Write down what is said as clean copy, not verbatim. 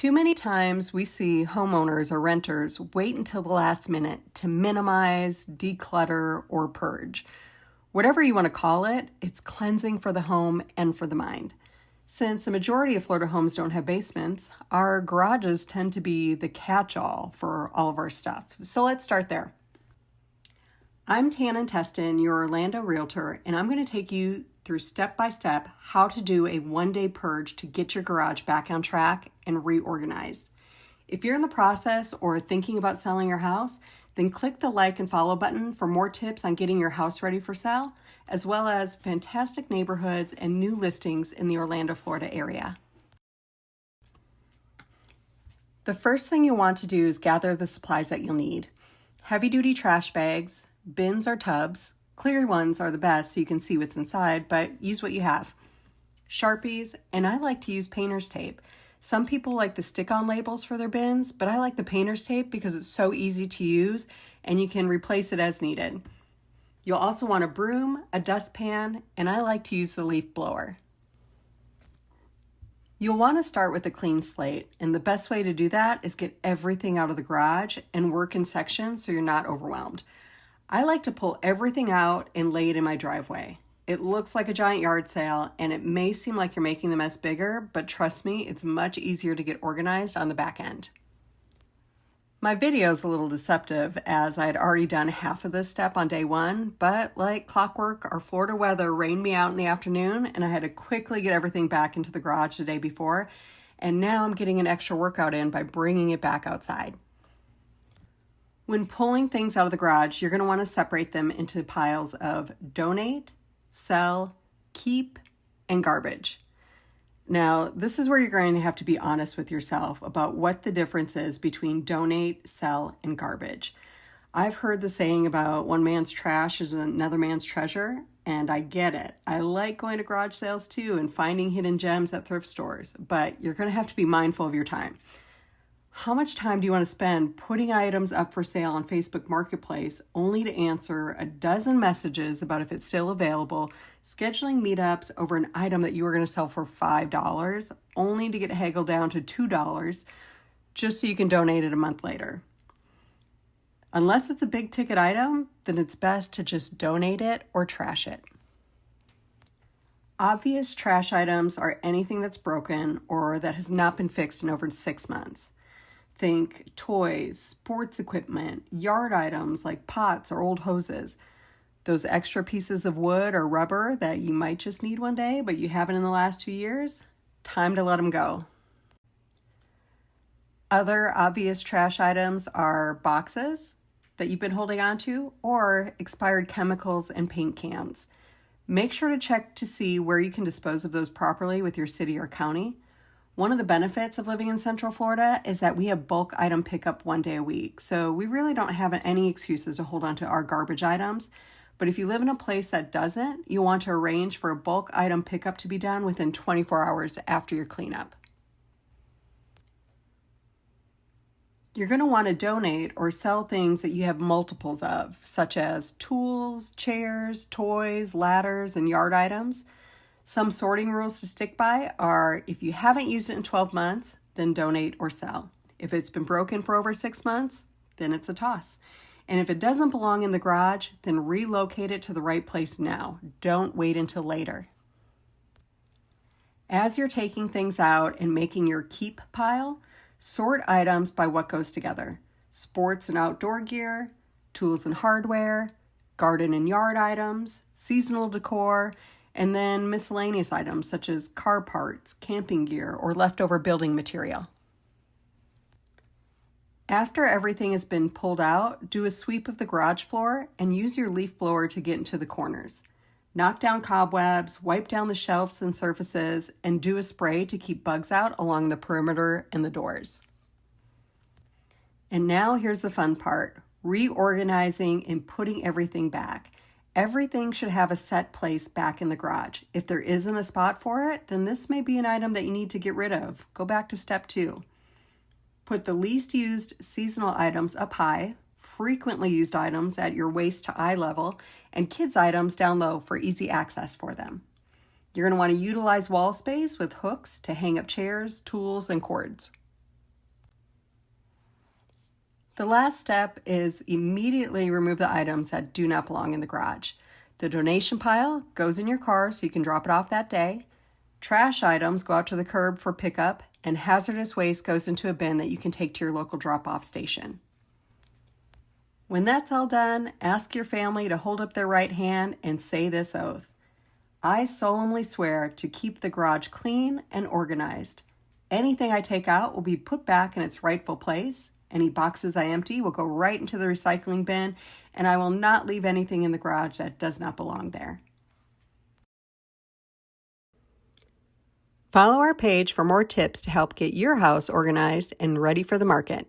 Too many times we see homeowners or renters wait until the last minute to minimize, declutter, or purge. Whatever you want to call it, it's cleansing for the home and for the mind. Since a majority of Florida homes don't have basements, our garages tend to be the catch-all for all of our stuff. So let's start there. I'm Tannen Teston, your Orlando realtor, and I'm going to take you through step-by-step how to do a one-day purge to get your garage back on track and reorganized. If you're in the process or thinking about selling your house, then click the like and follow button for more tips on getting your house ready for sale, as well as fantastic neighborhoods and new listings in the Orlando, Florida area. The first thing you'll want to do is gather the supplies that you'll need. Heavy-duty trash bags, bins or tubs. Clear ones are the best so you can see what's inside, but use what you have. Sharpies, and I like to use painter's tape. Some people like the stick-on labels for their bins, but I like the painter's tape because it's so easy to use and you can replace it as needed. You'll also want a broom, a dustpan, and I like to use the leaf blower. You'll want to start with a clean slate, and the best way to do that is get everything out of the garage and work in sections so you're not overwhelmed. I like to pull everything out and lay it in my driveway. It looks like a giant yard sale, and it may seem like you're making the mess bigger, but trust me, it's much easier to get organized on the back end. My video is a little deceptive as I had already done half of this step on day one, but like clockwork, our Florida weather rained me out in the afternoon, and I had to quickly get everything back into the garage the day before, and now I'm getting an extra workout in by bringing it back outside. When pulling things out of the garage, you're going to want to separate them into piles of donate, sell, keep, and garbage. Now, this is where you're going to have to be honest with yourself about what the difference is between donate, sell, and garbage. I've heard the saying about one man's trash is another man's treasure, and I get it. I like going to garage sales too and finding hidden gems at thrift stores, but you're going to have to be mindful of your time. How much time do you want to spend putting items up for sale on Facebook Marketplace only to answer a dozen messages about if it's still available, scheduling meetups over an item that you were going to sell for $5 only to get haggled down to $2 just so you can donate it a month later? Unless it's a big ticket item, then it's best to just donate it or trash it. Obvious trash items are anything that's broken or that has not been fixed in over 6 months. Think toys, sports equipment, yard items like pots or old hoses. Those extra pieces of wood or rubber that you might just need one day, but you haven't in the last 2 years, time to let them go. Other obvious trash items are boxes that you've been holding on to or expired chemicals and paint cans. Make sure to check to see where you can dispose of those properly with your city or county. One of the benefits of living in Central Florida is that we have bulk item pickup 1 day a week, so we really don't have any excuses to hold on to our garbage items. But if you live in a place that doesn't, you want to arrange for a bulk item pickup to be done within 24 hours after your cleanup. You're going to want to donate or sell things that you have multiples of, such as tools, chairs, toys, ladders, and yard items. Some sorting rules to stick by are if you haven't used it in 12 months, then donate or sell. If it's been broken for over 6 months, then it's a toss. And if it doesn't belong in the garage, then relocate it to the right place now. Don't wait until later. As you're taking things out and making your keep pile, sort items by what goes together. Sports and outdoor gear, tools and hardware, garden and yard items, seasonal decor, and then miscellaneous items such as car parts, camping gear, or leftover building material. After everything has been pulled out, do a sweep of the garage floor and use your leaf blower to get into the corners. Knock down cobwebs, wipe down the shelves and surfaces, and do a spray to keep bugs out along the perimeter and the doors. And now here's the fun part, reorganizing and putting everything back. Everything should have a set place back in the garage. If there isn't a spot for it, then this may be an item that you need to get rid of. Go back to step 2. Put the least used seasonal items up high, frequently used items at your waist to eye level, and kids' items down low for easy access for them. You're going to want to utilize wall space with hooks to hang up chairs, tools, and cords. The last step is immediately remove the items that do not belong in the garage. The donation pile goes in your car so you can drop it off that day. Trash items go out to the curb for pickup, and hazardous waste goes into a bin that you can take to your local drop-off station. When that's all done, ask your family to hold up their right hand and say this oath. I solemnly swear to keep the garage clean and organized. Anything I take out will be put back in its rightful place. Any boxes I empty will go right into the recycling bin, and I will not leave anything in the garage that does not belong there. Follow our page for more tips to help get your house organized and ready for the market.